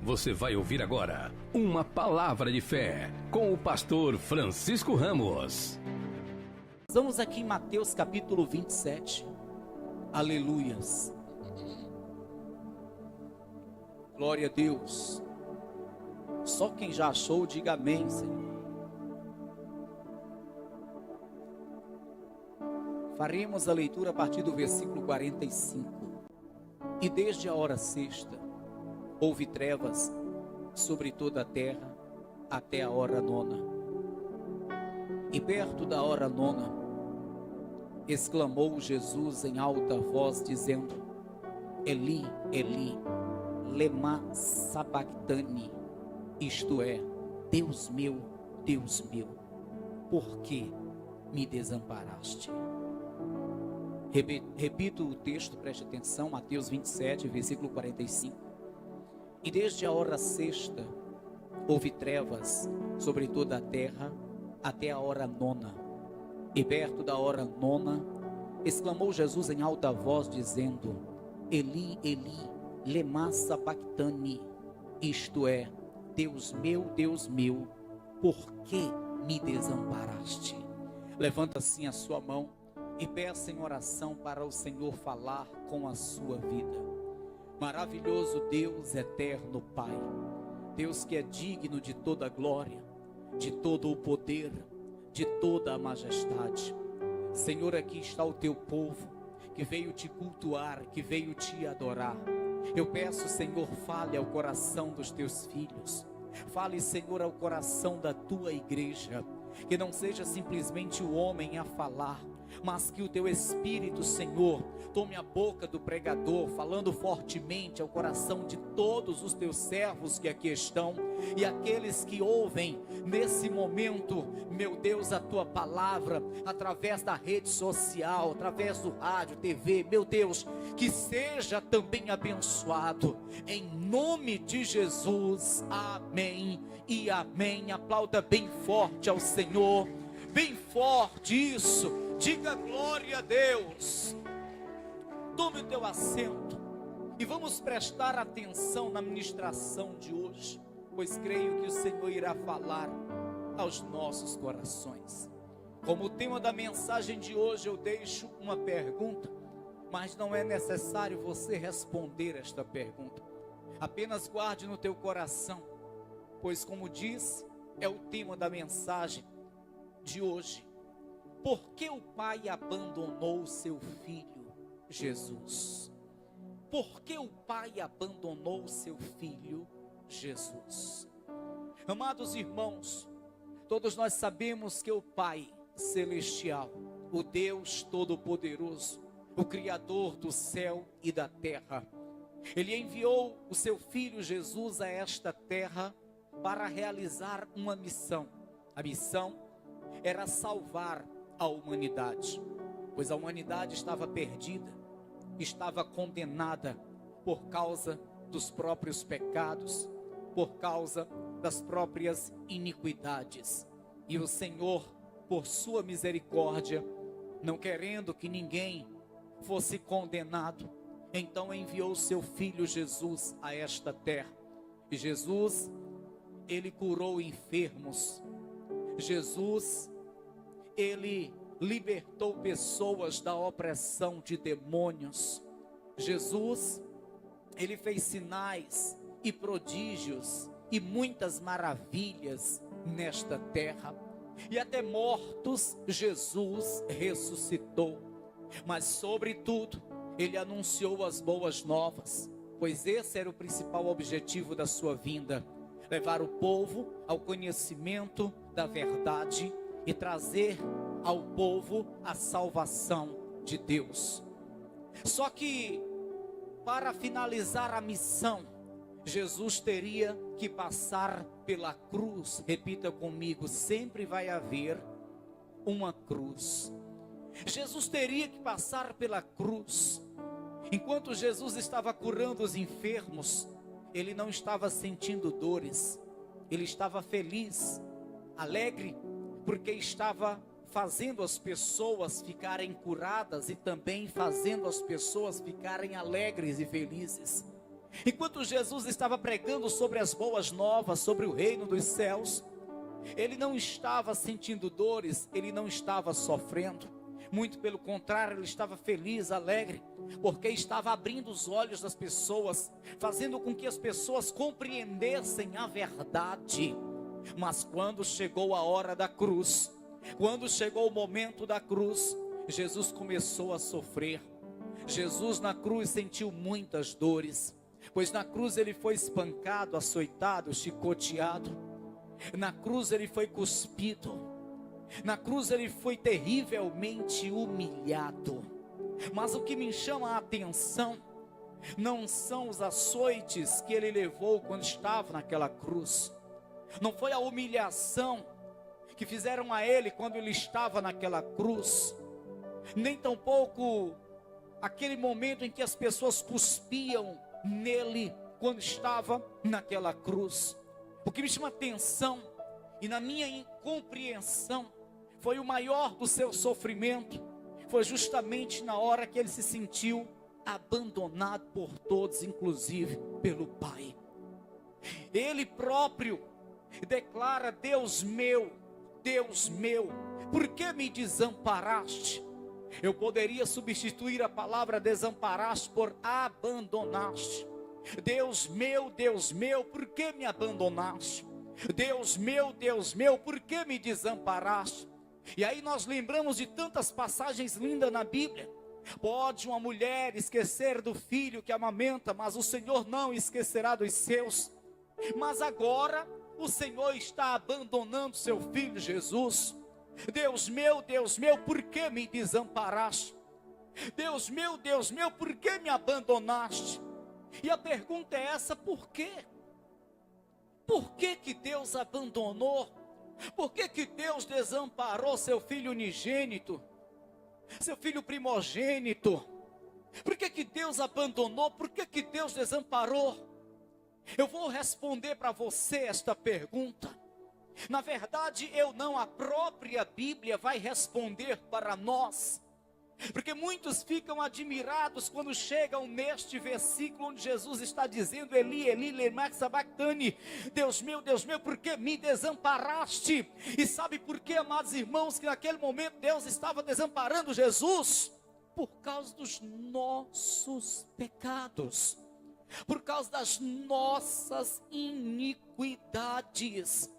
Você vai ouvir agora uma palavra de fé com o pastor Francisco Ramos. Vamos aqui em Mateus capítulo 27. Aleluias. Glória a Deus. Só quem já achou, diga amém, Senhor. Faremos a leitura a partir do versículo 45. E desde a hora sexta, houve trevas sobre toda a terra, até a hora nona. E perto da hora nona, exclamou Jesus em alta voz, dizendo: Eli, Eli, lema sabactani, isto é, Deus meu, por que me desamparaste? Repito o texto, preste atenção, Mateus 27, versículo 45. E desde a hora sexta, houve trevas sobre toda a terra, até a hora nona. E perto da hora nona, exclamou Jesus em alta voz, dizendo: Eli, Eli, lema sabactani, isto é, Deus meu, por que me desamparaste? Levanta assim a sua mão e peça em oração para o Senhor falar com a sua vida. Maravilhoso Deus, eterno Pai, Deus que é digno de toda a glória, de todo o poder, de toda a majestade. Senhor, aqui está o teu povo, que veio te cultuar, que veio te adorar. Eu peço, Senhor, fale ao coração dos teus filhos. Fale, Senhor, ao coração da tua igreja. Que não seja simplesmente o homem a falar, mas que o teu Espírito, Senhor, tome a boca do pregador, falando fortemente ao coração de todos os teus servos que aqui estão, e aqueles que ouvem nesse momento, meu Deus, a tua palavra, através da rede social, através do rádio, TV, meu Deus, que seja também abençoado, em nome de Jesus, amém e amém. Aplauda bem forte ao Senhor, bem forte, isso. Diga glória a Deus. Tome o teu assento e vamos prestar atenção na ministração de hoje, pois creio que o Senhor irá falar aos nossos corações. Como tema da mensagem de hoje, eu deixo uma pergunta, mas não é necessário você responder esta pergunta. Apenas guarde no teu coração, pois como disse, é o tema da mensagem de hoje. Por que o Pai abandonou seu Filho Jesus? Por que o Pai abandonou seu Filho Jesus? Amados irmãos, todos nós sabemos que o Pai Celestial, o Deus Todo-Poderoso, o Criador do céu e da terra, Ele enviou o seu Filho Jesus a esta terra para realizar uma missão. A missão era salvar a humanidade, pois a humanidade estava perdida, estava condenada por causa dos próprios pecados, por causa das próprias iniquidades. E o Senhor, por sua misericórdia, não querendo que ninguém fosse condenado, então enviou seu Filho Jesus a esta terra. E Jesus, Ele curou enfermos. Jesus, Ele libertou pessoas da opressão de demônios. Jesus, Ele fez sinais e prodígios e muitas maravilhas nesta terra. E até mortos Jesus ressuscitou. Mas sobretudo, Ele anunciou as boas novas, pois esse era o principal objetivo da sua vinda: levar o povo ao conhecimento da verdade e trazer ao povo a salvação de Deus. Só que para finalizar a missão, Jesus teria que passar pela cruz. Repita comigo: sempre vai haver uma cruz. Jesus teria que passar pela cruz. Enquanto Jesus estava curando os enfermos, Ele não estava sentindo dores, Ele estava feliz, alegre, porque estava fazendo as pessoas ficarem curadas e também fazendo as pessoas ficarem alegres e felizes. Enquanto Jesus estava pregando sobre as boas novas, sobre o reino dos céus, ele não estava sentindo dores, ele não estava sofrendo. Muito pelo contrário, ele estava feliz, alegre, porque estava abrindo os olhos das pessoas, fazendo com que as pessoas compreendessem a verdade. Mas quando chegou a hora da cruz, quando chegou o momento da cruz, Jesus começou a sofrer. Jesus na cruz sentiu muitas dores, pois na cruz ele foi espancado, açoitado, chicoteado. Na cruz ele foi cuspido. Na cruz ele foi terrivelmente humilhado. Mas o que me chama a atenção não são os açoites que ele levou quando estava naquela cruz. Não foi a humilhação que fizeram a ele quando ele estava naquela cruz. Nem tampouco aquele momento em que as pessoas cuspiam nele quando estava naquela cruz. O que me chama atenção e na minha incompreensão foi o maior do seu sofrimento, foi justamente na hora que ele se sentiu abandonado por todos, inclusive pelo Pai. Ele próprio declara: Deus meu, por que me desamparaste? Eu poderia substituir a palavra desamparaste por abandonaste. Deus meu, por que me abandonaste? Deus meu, por que me desamparaste? E aí nós lembramos de tantas passagens lindas na Bíblia. Pode uma mulher esquecer do filho que amamenta, mas o Senhor não esquecerá dos seus. Mas agora o Senhor está abandonando seu filho Jesus. Deus meu, por que me desamparaste? Deus meu, por que me abandonaste? E a pergunta é essa: por quê? Por que que Deus abandonou? Por que que Deus desamparou seu filho unigênito? Seu filho primogênito? Por que que Deus abandonou? Por que que Deus desamparou? Eu vou responder para você esta pergunta. Na verdade, eu não, a própria Bíblia vai responder para nós. Porque muitos ficam admirados quando chegam neste versículo onde Jesus está dizendo: Eli, Eli, lema sabachthani, Deus meu, por que me desamparaste? E sabe por que, amados irmãos, que naquele momento Deus estava desamparando Jesus? Por causa dos nossos pecados, por causa das nossas iniquidades.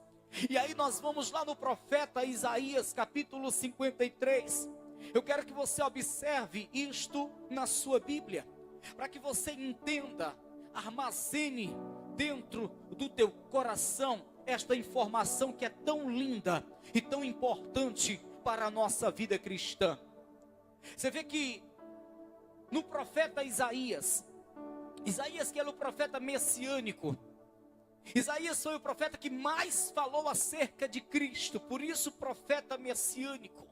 E aí nós vamos lá no profeta Isaías, capítulo 53. Eu quero que você observe isto na sua Bíblia, para que você entenda, armazene dentro do teu coração esta informação que é tão linda e tão importante para a nossa vida cristã. Você vê que no profeta Isaías que era o profeta messiânico, Isaías foi o profeta que mais falou acerca de Cristo, por isso profeta messiânico.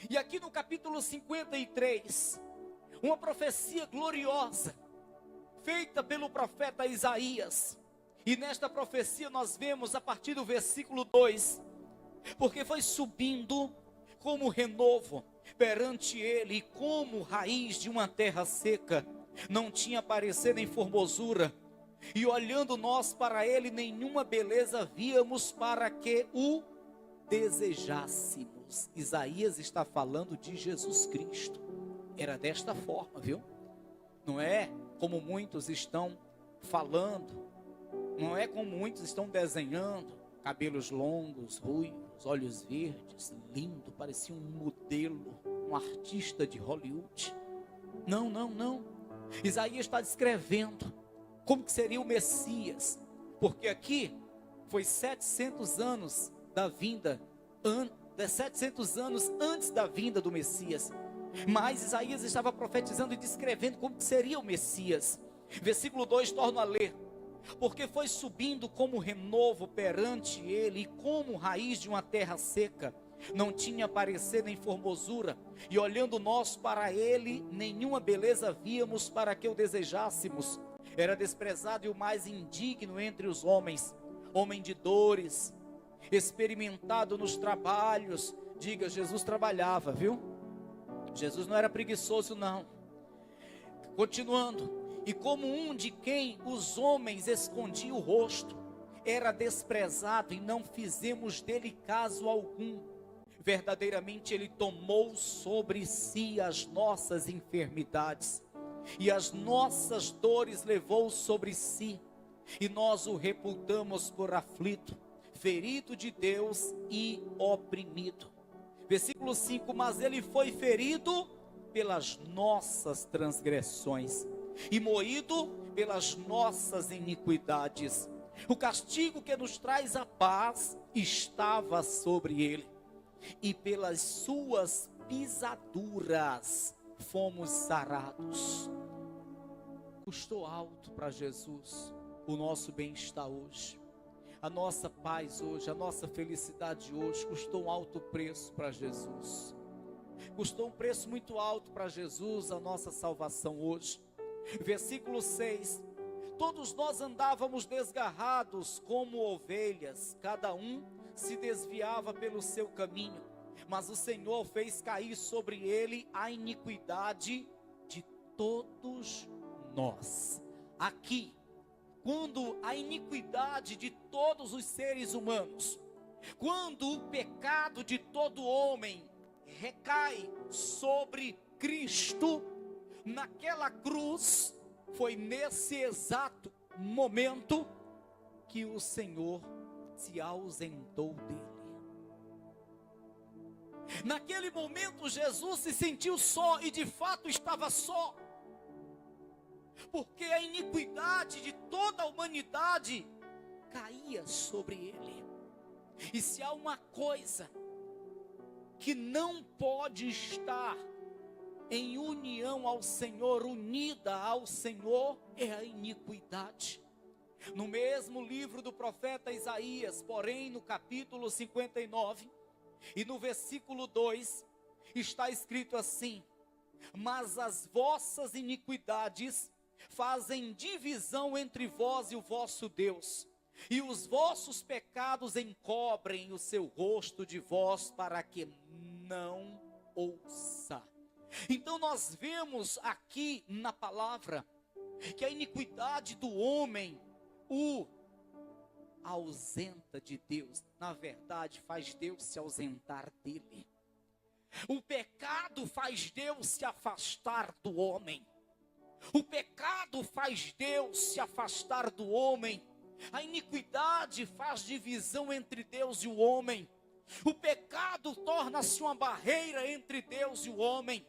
E aqui no capítulo 53, uma profecia gloriosa, feita pelo profeta Isaías. E nesta profecia nós vemos a partir do versículo 2, porque foi subindo como renovo perante ele, e como raiz de uma terra seca, não tinha parecer nem formosura, e olhando nós para ele, nenhuma beleza víamos para que o desejássemos. Isaías está falando de Jesus Cristo. Era desta forma, viu? Não é como muitos estão falando, não é como muitos estão desenhando: cabelos longos, ruivos, olhos verdes, lindo, parecia um modelo, um artista de Hollywood. Não. Isaías está descrevendo como que seria o Messias, porque aqui foi 700 anos da vinda, 700 anos antes da vinda do Messias. Mas Isaías estava profetizando e descrevendo como que seria o Messias. Versículo 2, torno a ler: porque foi subindo como renovo perante ele, e como raiz de uma terra seca, não tinha parecer nem formosura, e olhando nós para ele, nenhuma beleza víamos para que o desejássemos. Era desprezado e o mais indigno entre os homens, homem de dores, experimentado nos trabalhos. Diga, Jesus trabalhava, viu? Jesus não era preguiçoso, não. Continuando: e como um de quem os homens escondiam o rosto, era desprezado e não fizemos dele caso algum. Verdadeiramente ele tomou sobre si as nossas enfermidades e as nossas dores levou sobre si, e nós o reputamos por aflito, ferido de Deus e oprimido. Versículo 5: mas ele foi ferido pelas nossas transgressões e moído pelas nossas iniquidades. O castigo que nos traz a paz estava sobre ele, e pelas suas pisaduras fomos sarados. Custou alto para Jesus o nosso bem-estar hoje, a nossa paz hoje, a nossa felicidade hoje. Custou um alto preço para Jesus. Custou um preço muito alto para Jesus a nossa salvação hoje. Versículo 6: todos nós andávamos desgarrados como ovelhas, cada um se desviava pelo seu caminho, mas o Senhor fez cair sobre ele a iniquidade de todos nós. Aqui, quando a iniquidade de todos os seres humanos, quando o pecado de todo homem recai sobre Cristo, naquela cruz, foi nesse exato momento que o Senhor se ausentou dele. Naquele momento Jesus se sentiu só, e de fato estava só, porque a iniquidade de toda a humanidade caía sobre ele. E se há uma coisa que não pode estar em união ao Senhor, unida ao Senhor, é a iniquidade. No mesmo livro do profeta Isaías, porém no capítulo 59 e no versículo 2, está escrito assim: mas as vossas iniquidades fazem divisão entre vós e o vosso Deus, e os vossos pecados encobrem o seu rosto de vós, para que não ouça. Então nós vemos aqui na palavra que a iniquidade do homem o ausenta de Deus. Na verdade, faz Deus se ausentar dele. O pecado faz Deus se afastar do homem. O pecado faz Deus se afastar do homem. A iniquidade faz divisão entre Deus e o homem. O pecado torna-se uma barreira entre Deus e o homem.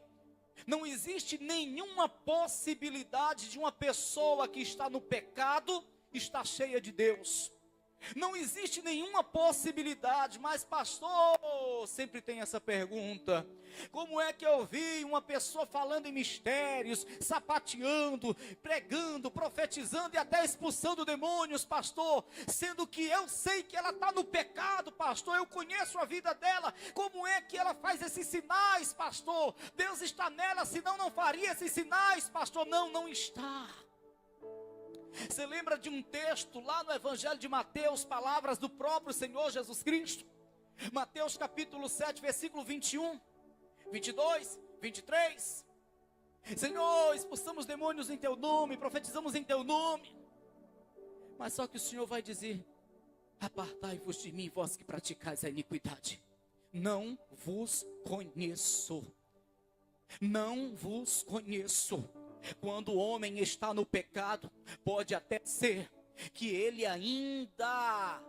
Não existe nenhuma possibilidade de uma pessoa que está no pecado estar cheia de Deus. Não existe nenhuma possibilidade. Mas pastor, sempre tem essa pergunta: como é que eu vi uma pessoa falando em mistérios, sapateando, pregando, profetizando e até expulsando demônios, pastor, sendo que eu sei que ela está no pecado, pastor, eu conheço a vida dela, como é que ela faz esses sinais, pastor? Deus está nela, senão não faria esses sinais, pastor. Não está. Você lembra de um texto lá no Evangelho de Mateus, palavras do próprio Senhor Jesus Cristo? Mateus capítulo 7, versículo 21, 22, 23. Senhor, expulsamos demônios em teu nome, profetizamos em teu nome. Mas só que o Senhor vai dizer: apartai-vos de mim, vós que praticais a iniquidade. Não vos conheço. Não vos conheço. Quando o homem está no pecado, pode até ser que ele ainda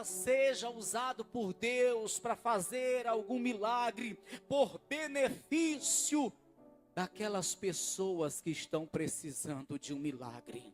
seja usado por Deus para fazer algum milagre, por benefício daquelas pessoas que estão precisando de um milagre.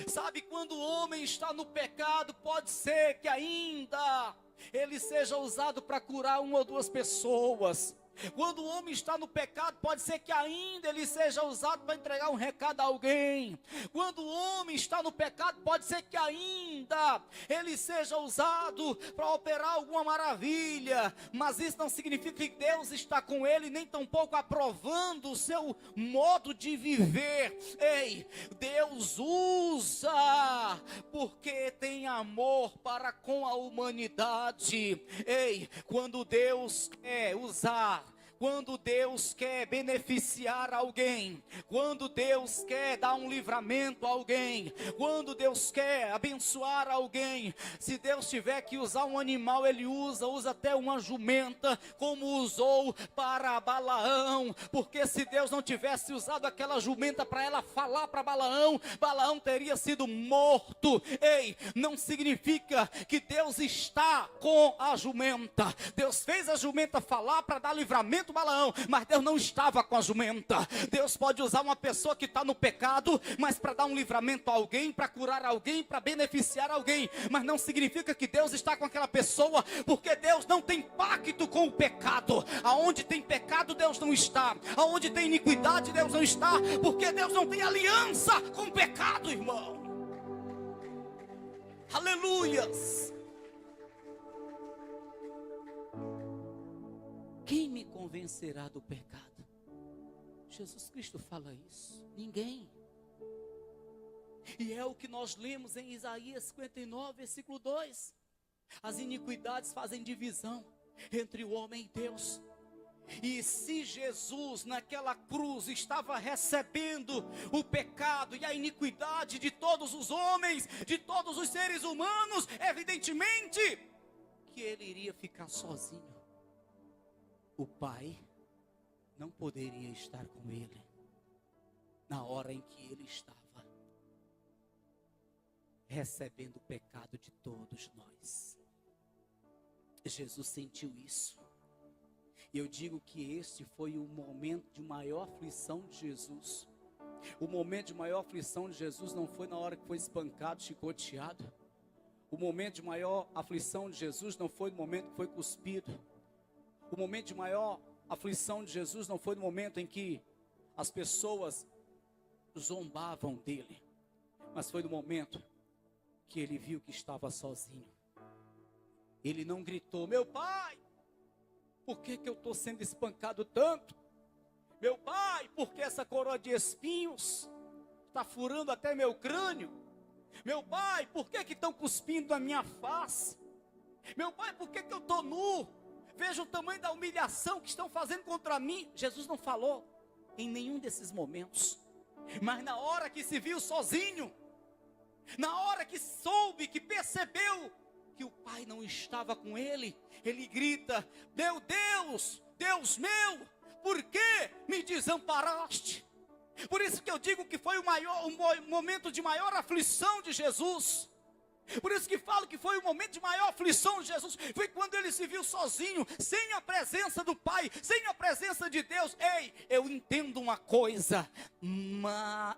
Sabe, quando o homem está no pecado, pode ser que ainda ele seja usado para curar uma ou duas pessoas. Quando o homem está no pecado, pode ser que ainda ele seja usado para entregar um recado a alguém. Quando o homem está no pecado, pode ser que ainda ele seja usado para operar alguma maravilha. Mas isso não significa que Deus está com ele, nem tampouco aprovando o seu modo de viver. Ei, Deus usa porque tem amor para com a humanidade. Ei, quando Deus quer usar, quando Deus quer beneficiar alguém, quando Deus quer dar um livramento a alguém, quando Deus quer abençoar alguém, se Deus tiver que usar um animal, Ele usa até uma jumenta, como usou para Balaão, porque se Deus não tivesse usado aquela jumenta para ela falar para Balaão, Balaão teria sido morto. Ei, não significa que Deus está com a jumenta. Deus fez a jumenta falar para dar livramento a Balaão, mas Deus não estava com a jumenta. Deus pode usar uma pessoa que está no pecado, mas para dar um livramento a alguém, para curar alguém, para beneficiar alguém, mas não significa que Deus está com aquela pessoa, porque Deus não tem pacto com o pecado. Aonde tem pecado, Deus não está. Aonde tem iniquidade, Deus não está, porque Deus não tem aliança com o pecado, irmão. Aleluias. Quem me convencerá do pecado? Jesus Cristo fala isso. Ninguém. E é o que nós lemos em Isaías 59, versículo 2. As iniquidades fazem divisão entre o homem e Deus. E se Jesus naquela cruz estava recebendo o pecado e a iniquidade de todos os homens, de todos os seres humanos, evidentemente que ele iria ficar sozinho. O Pai não poderia estar com ele na hora em que ele estava recebendo o pecado de todos nós. Jesus sentiu isso. E eu digo que este foi o momento de maior aflição de Jesus. O momento de maior aflição de Jesus não foi na hora que foi espancado, chicoteado. O momento de maior aflição de Jesus não foi no momento que foi cuspido. O momento de maior aflição de Jesus não foi no momento em que as pessoas zombavam dele, mas foi no momento que ele viu que estava sozinho. Ele não gritou: meu Pai, por que eu estou sendo espancado tanto? Meu Pai, por que essa coroa de espinhos está furando até meu crânio? Meu Pai, por que estão cuspindo na minha face? Meu Pai, por que eu estou nu? Veja o tamanho da humilhação que estão fazendo contra mim. Jesus não falou em nenhum desses momentos. Mas na hora que se viu sozinho, na hora que soube, que percebeu que o Pai não estava com ele, ele grita: meu Deus, Deus meu, por que me desamparaste? Por isso que eu digo que foi o momento de maior aflição de Jesus. Por isso que falo que foi o momento de maior aflição de Jesus. Foi quando ele se viu sozinho, sem a presença do Pai, sem a presença de Deus. Ei, eu entendo uma coisa,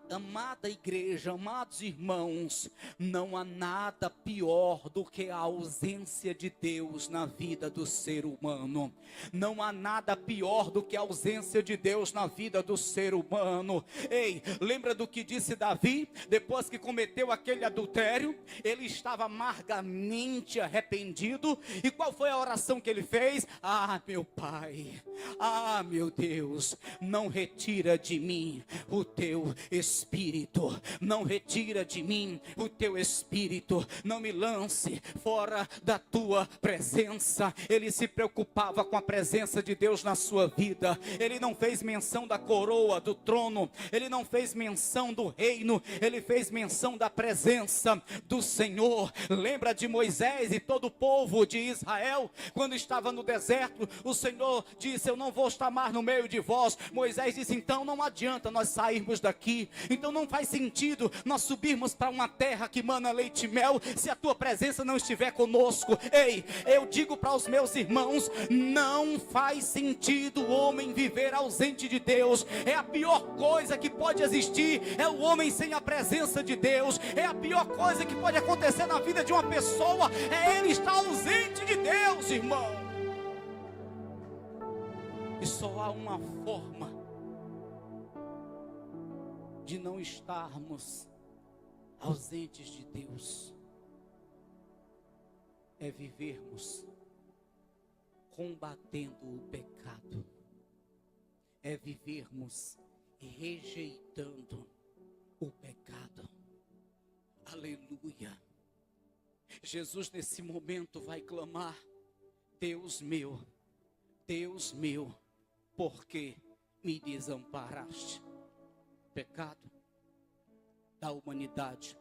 amada igreja, amados irmãos, não há nada pior do que a ausência de Deus na vida do ser humano. Não há nada pior do que a ausência de Deus na vida do ser humano. Ei, lembra do que disse Davi, depois que cometeu aquele adultério? Ele estava amargamente arrependido. E qual foi a oração que ele fez? Ah, meu Pai, ah, meu Deus, não retira de mim o teu Espírito, não retira de mim o teu Espírito, não me lance fora da tua presença. Ele se preocupava com a presença de Deus na sua vida. Ele não fez menção da coroa, do trono, ele não fez menção do reino, ele fez menção da presença do Senhor. Lembra de Moisés e todo o povo de Israel, quando estava no deserto? O Senhor disse: eu não vou estar mais no meio de vós. Moisés disse: então não adianta nós sairmos daqui, então não faz sentido nós subirmos para uma terra que mana leite e mel, se a tua presença não estiver conosco. Ei, eu digo para os meus irmãos, não faz sentido o homem viver ausente de Deus. É a pior coisa que pode existir, é o homem sem a presença de Deus. É a pior coisa que pode acontecer na vida de uma pessoa, é ele estar ausente de Deus, irmão. E só há uma forma de não estarmos ausentes de Deus, é vivermos combatendo o pecado, é vivermos rejeitando o pecado. Aleluia. Jesus nesse momento vai clamar: Deus meu, por que me desamparaste? Pecado da humanidade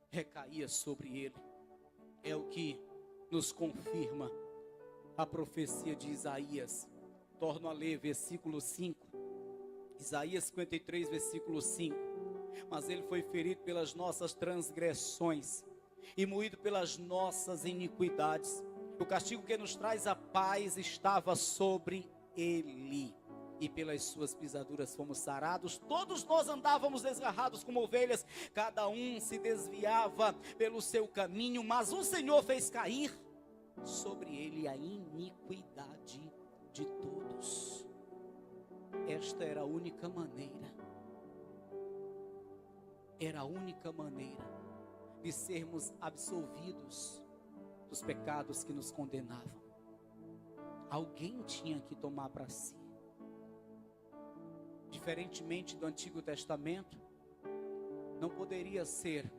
recaía sobre ele. É o que nos confirma a profecia de Isaías. Torno a ler versículo 5. Isaías 53, versículo 5. Mas ele foi ferido pelas nossas transgressões e moído pelas nossas iniquidades. O castigo que nos traz a paz estava sobre ele, e pelas suas pisaduras fomos sarados. Todos nós andávamos desgarrados como ovelhas, cada um se desviava pelo seu caminho, mas o Senhor fez cair sobre ele a iniquidade de todos. Esta era a única maneira, de sermos absolvidos dos pecados que nos condenavam. Alguém tinha que tomar para si. Diferentemente do Antigo Testamento, não poderia ser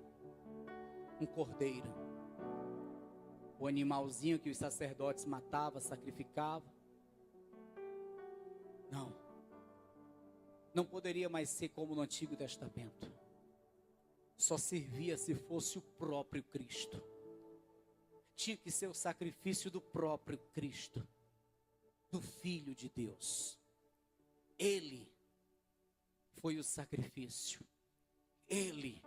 um cordeiro, o animalzinho que os sacerdotes matavam, sacrificavam. Não poderia mais ser como no Antigo Testamento. Só servia se fosse o próprio Cristo. Tinha que ser o sacrifício do próprio Cristo, do Filho de Deus. Ele foi o sacrifício. Ele,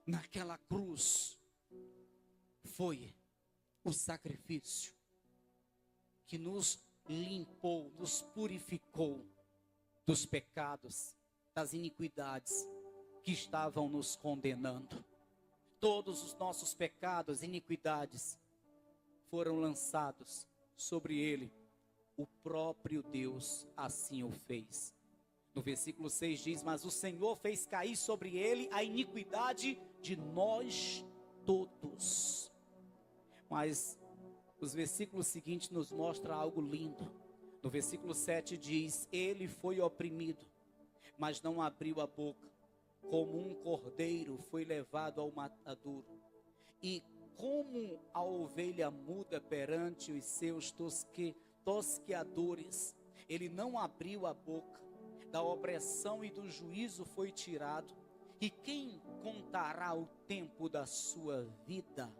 naquela cruz, foi o sacrifício que nos limpou, nos purificou dos pecados, das iniquidades que estavam nos condenando. Todos os nossos pecados, iniquidades, foram lançados sobre ele. O próprio Deus assim o fez. No versículo 6 diz: mas o Senhor fez cair sobre ele a iniquidade de nós todos. Mas os versículos seguintes nos mostram algo lindo. No versículo 7 diz: ele foi oprimido, mas não abriu a boca. Como um cordeiro foi levado ao matadouro, e como a ovelha muda perante os seus tosqueadores, ele não abriu a boca. Da opressão e do juízo foi tirado. E quem contará o tempo da sua vida?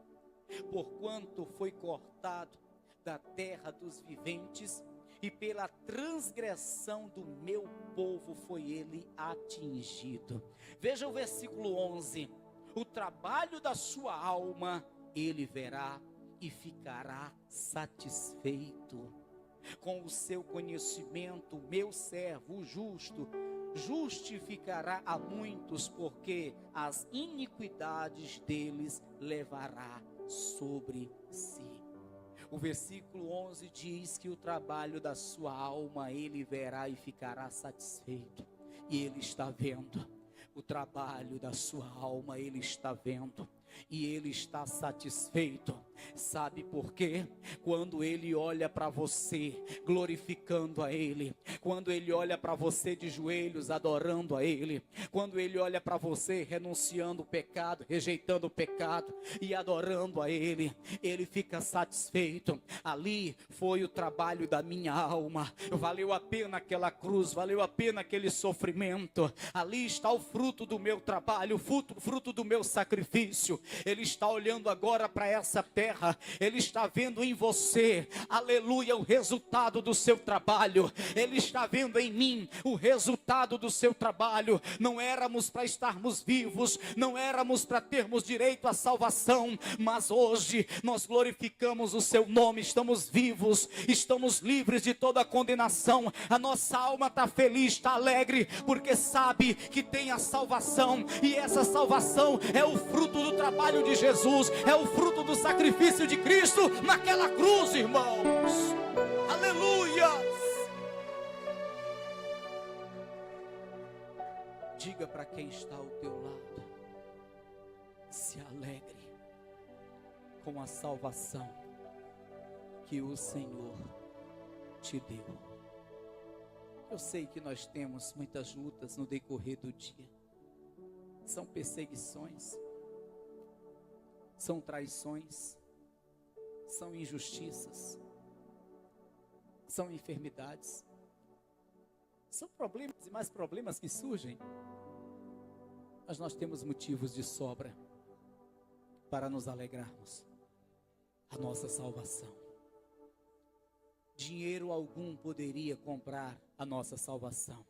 Porquanto foi cortado da terra dos viventes, e pela transgressão do meu povo foi ele atingido. Veja o versículo 11. O trabalho da sua alma ele verá e ficará satisfeito. Com o seu conhecimento, meu servo justo justificará a muitos, porque as iniquidades deles levará sobre si. O versículo 11 diz que o trabalho da sua alma ele verá e ficará satisfeito. E ele está vendo. O trabalho da sua alma ele está vendo. E ele está satisfeito. Sabe por quê? Quando ele olha para você glorificando a ele, quando ele olha para você de joelhos adorando a ele, quando ele olha para você renunciando o pecado, rejeitando o pecado e adorando a ele, ele fica satisfeito. Ali foi o trabalho da minha alma. Valeu a pena aquela cruz, valeu a pena aquele sofrimento. Ali está o fruto do meu trabalho, o fruto do meu sacrifício. Ele está olhando agora para essa terra, ele está vendo em você, aleluia, o resultado do seu trabalho. Ele está vendo em mim o resultado do seu trabalho. Não éramos para estarmos vivos, não éramos para termos direito à salvação, mas hoje nós glorificamos o seu nome, estamos vivos, estamos livres de toda a condenação. A nossa alma está feliz, está alegre, porque sabe que tem a salvação, e essa salvação é o fruto do trabalho de Jesus, é o fruto do sacrifício de Cristo naquela cruz, irmãos. Aleluia! Diga para quem está ao teu lado: se alegre com a salvação que o Senhor te deu. Eu sei que nós temos muitas lutas no decorrer do dia. São perseguições, são traições, são injustiças, são enfermidades, são problemas e mais problemas que surgem, mas nós temos motivos de sobra para nos alegrarmos. A nossa salvação. Dinheiro algum poderia comprar a nossa salvação.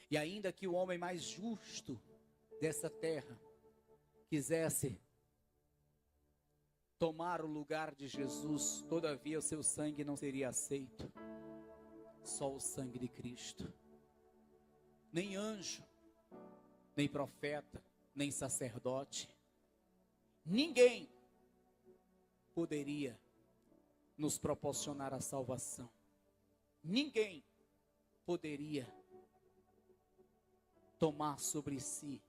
E ainda que o homem mais justo dessa terra quisesse tomar o lugar de Jesus, todavia o seu sangue não seria aceito. Só o sangue de Cristo. Nem anjo, nem profeta, nem sacerdote, ninguém poderia nos proporcionar a salvação. Ninguém poderia tomar sobre si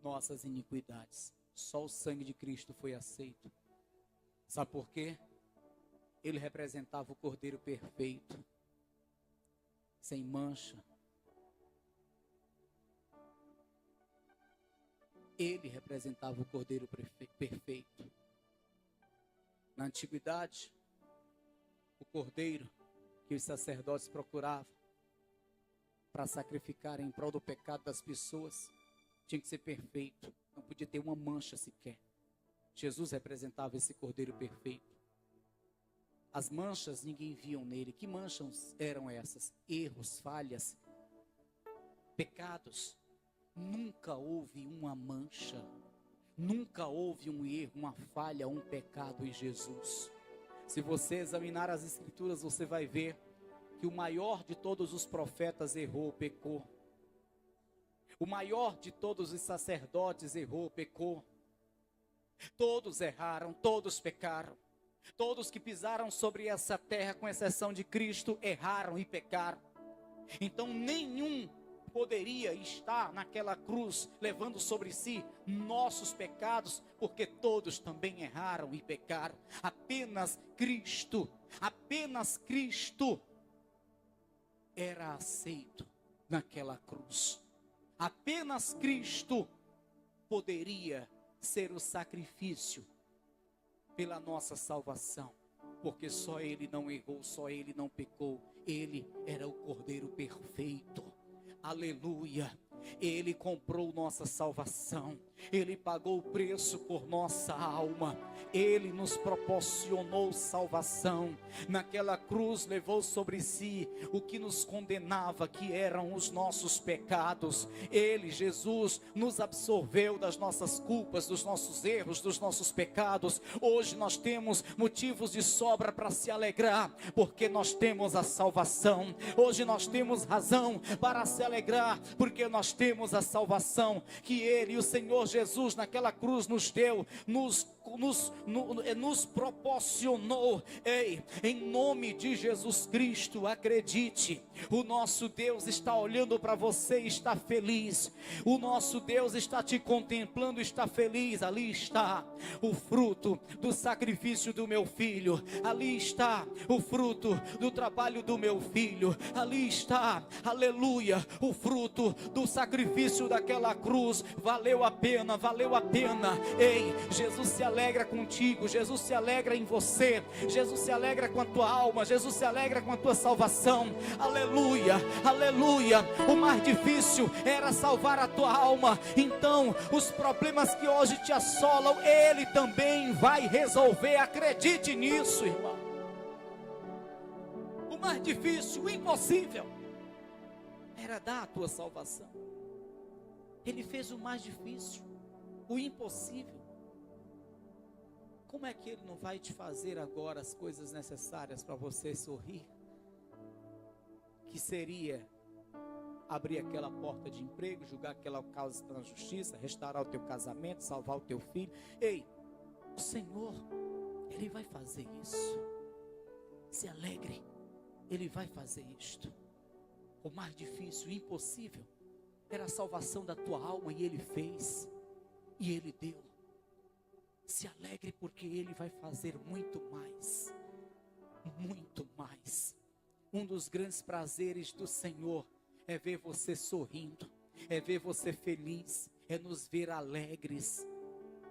nossas iniquidades. Só o sangue de Cristo foi aceito. Sabe por quê? Ele representava o Cordeiro perfeito, sem mancha. Ele representava o Cordeiro perfeito. Na antiguidade, o cordeiro que os sacerdotes procuravam para sacrificar em prol do pecado das pessoas tinha que ser perfeito, não podia ter uma mancha sequer. Jesus representava esse cordeiro perfeito. As manchas ninguém viam nele. Que manchas eram essas? Erros, falhas, pecados. Nunca houve uma mancha, nunca houve um erro, uma falha, um pecado em Jesus. Se você examinar as Escrituras, você vai ver que o maior de todos os profetas errou, pecou. O maior de todos os sacerdotes errou, pecou. Todos erraram, todos pecaram. Todos que pisaram sobre essa terra, com exceção de Cristo, erraram e pecaram. Então nenhum poderia estar naquela cruz levando sobre si nossos pecados, porque todos também erraram e pecaram. Apenas Cristo era aceito naquela cruz. Apenas Cristo poderia ser o sacrifício pela nossa salvação, porque só Ele não errou, só Ele não pecou. Ele era o Cordeiro perfeito. Aleluia. Ele comprou nossa salvação. Ele pagou o preço por nossa alma. Ele nos proporcionou salvação. Naquela cruz levou sobre si o que nos condenava, que eram os nossos pecados. Ele, Jesus, nos absorveu das nossas culpas, dos nossos erros, dos nossos pecados. Hoje nós temos motivos de sobra para se alegrar, porque nós temos a salvação. Hoje nós temos razão para se alegrar, porque nós temos a salvação que Ele, o Senhor Jesus, naquela cruz nos deu, nos proporcionou. Ei, em nome de Jesus Cristo, acredite, o nosso Deus está olhando para você e está feliz. O nosso Deus está te contemplando, está feliz. Ali está o fruto do sacrifício do meu filho. Ali está o fruto do trabalho do meu filho. Ali está, aleluia, o fruto do sacrifício daquela cruz. Valeu a pena, valeu a pena. Ei, Jesus se alegra contigo, Jesus se alegra em você, Jesus se alegra com a tua alma, Jesus se alegra com a tua salvação. Aleluia, aleluia. O mais difícil era salvar a tua alma. Então os problemas que hoje te assolam, Ele também vai resolver. Acredite nisso, irmão. O mais difícil, o impossível, era dar a tua salvação. Ele fez o mais difícil, o impossível. Como é que Ele não vai te fazer agora as coisas necessárias para você sorrir? Que seria abrir aquela porta de emprego, julgar aquela causa na justiça, restaurar o teu casamento, salvar o teu filho. Ei, o Senhor, Ele vai fazer isso. Se alegre, Ele vai fazer isto. O mais difícil, o impossível, era a salvação da tua alma, e Ele fez, e Ele deu. Se alegre, porque Ele vai fazer muito mais, muito mais. Um dos grandes prazeres do Senhor é ver você sorrindo, é ver você feliz, é nos ver alegres,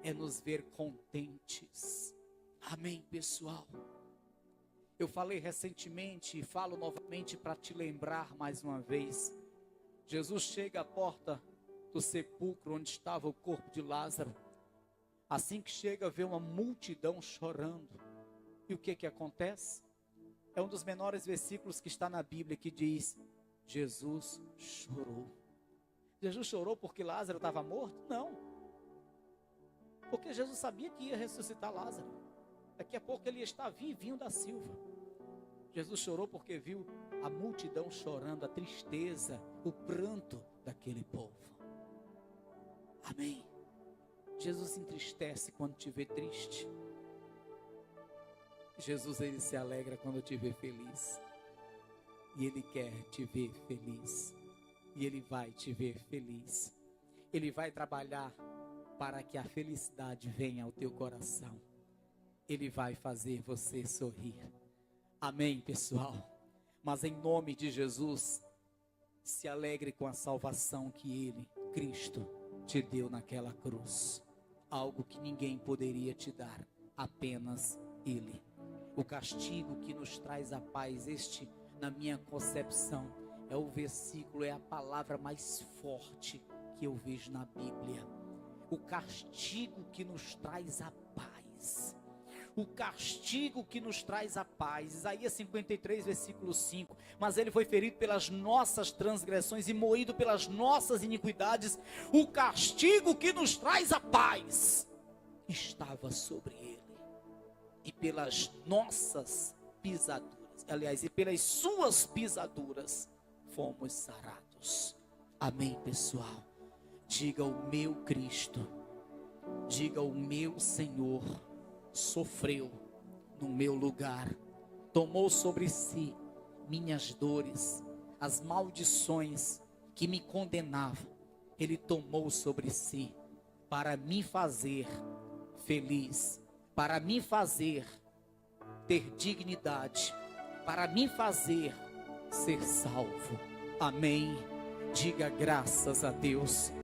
é nos ver contentes. Amém, pessoal? Eu falei recentemente e falo novamente para te lembrar mais uma vez. Jesus chega à porta do sepulcro onde estava o corpo de Lázaro. Assim que chega, vê uma multidão chorando. E o que acontece? É um dos menores versículos que está na Bíblia que diz: Jesus chorou. Jesus chorou porque Lázaro estava morto? Não. Porque Jesus sabia que ia ressuscitar Lázaro. Daqui a pouco ele ia estar vivinho da Silva. Jesus chorou porque viu a multidão chorando, a tristeza, o pranto daquele povo. Amém. Jesus se entristece quando te vê triste. Jesus, ele se alegra quando te vê feliz. E ele quer te ver feliz. E ele vai te ver feliz. Ele vai trabalhar para que a felicidade venha ao teu coração. Ele vai fazer você sorrir. Amém, pessoal? Mas em nome de Jesus, se alegre com a salvação que ele, Cristo, te deu naquela cruz. Algo que ninguém poderia te dar, apenas ele. O castigo que nos traz a paz, este, na minha concepção, é o versículo, é a palavra mais forte que eu vejo na Bíblia. O castigo que nos traz a paz. O castigo que nos traz a paz. Isaías 53, versículo 5. Mas ele foi ferido pelas nossas transgressões e moído pelas nossas iniquidades. O castigo que nos traz a paz estava sobre ele. E pelas nossas pisaduras, aliás, e pelas suas pisaduras, fomos sarados. Amém, pessoal? Diga: o meu Cristo, diga: o meu Senhor sofreu no meu lugar, tomou sobre si minhas dores, as maldições que me condenavam, ele tomou sobre si para me fazer feliz, para me fazer ter dignidade, para me fazer ser salvo. Amém. Diga graças a Deus.